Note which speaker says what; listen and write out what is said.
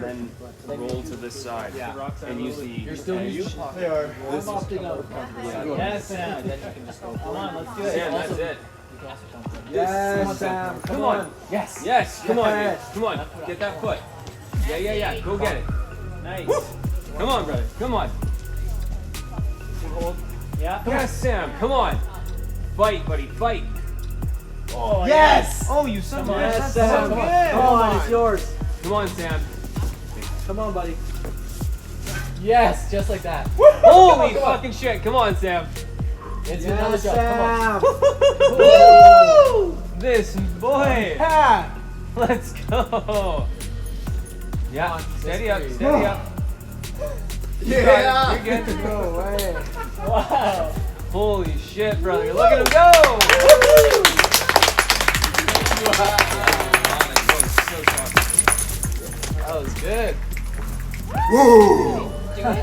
Speaker 1: and then roll to this side.
Speaker 2: Yeah.
Speaker 1: And use the
Speaker 2: You're still using
Speaker 3: They are.
Speaker 2: I'm opting out of comfortable. Yes, Sam. Then you can just go. Come on, let's do it.
Speaker 1: Sam, that's it.
Speaker 2: You can also come from
Speaker 3: Yes, Sam.
Speaker 1: Come on.
Speaker 2: Yes.
Speaker 1: Yes, come on, dude.
Speaker 3: Yes.
Speaker 1: Come on. Get that foot. Yeah. Go get it.
Speaker 2: Nice.
Speaker 1: Come on, brother. Come on.
Speaker 2: You hold. Yeah.
Speaker 1: Yes, Sam. Come on. Fight, buddy. Fight.
Speaker 2: Oh,
Speaker 3: Yes.
Speaker 1: Oh, you son of a
Speaker 2: Yes,
Speaker 1: bitch.
Speaker 2: Sam.
Speaker 3: Come on.
Speaker 2: Come on, it's yours.
Speaker 1: Come on, Sam.
Speaker 2: Come on, buddy. Yes, just like that.
Speaker 1: Holy fucking shit. Come on, Sam.
Speaker 2: It's another jump. Come on.
Speaker 1: Woo! This boy.
Speaker 3: Yeah.
Speaker 1: Let's go. Yeah.
Speaker 2: on,
Speaker 1: Steady up.
Speaker 2: just
Speaker 1: Steady up.
Speaker 3: Yeah.
Speaker 1: You're good.
Speaker 3: No way.
Speaker 2: Wow.
Speaker 1: Holy shit, brother. Look at him go.
Speaker 2: That was good.
Speaker 3: Woo.
Speaker 1: Yeah.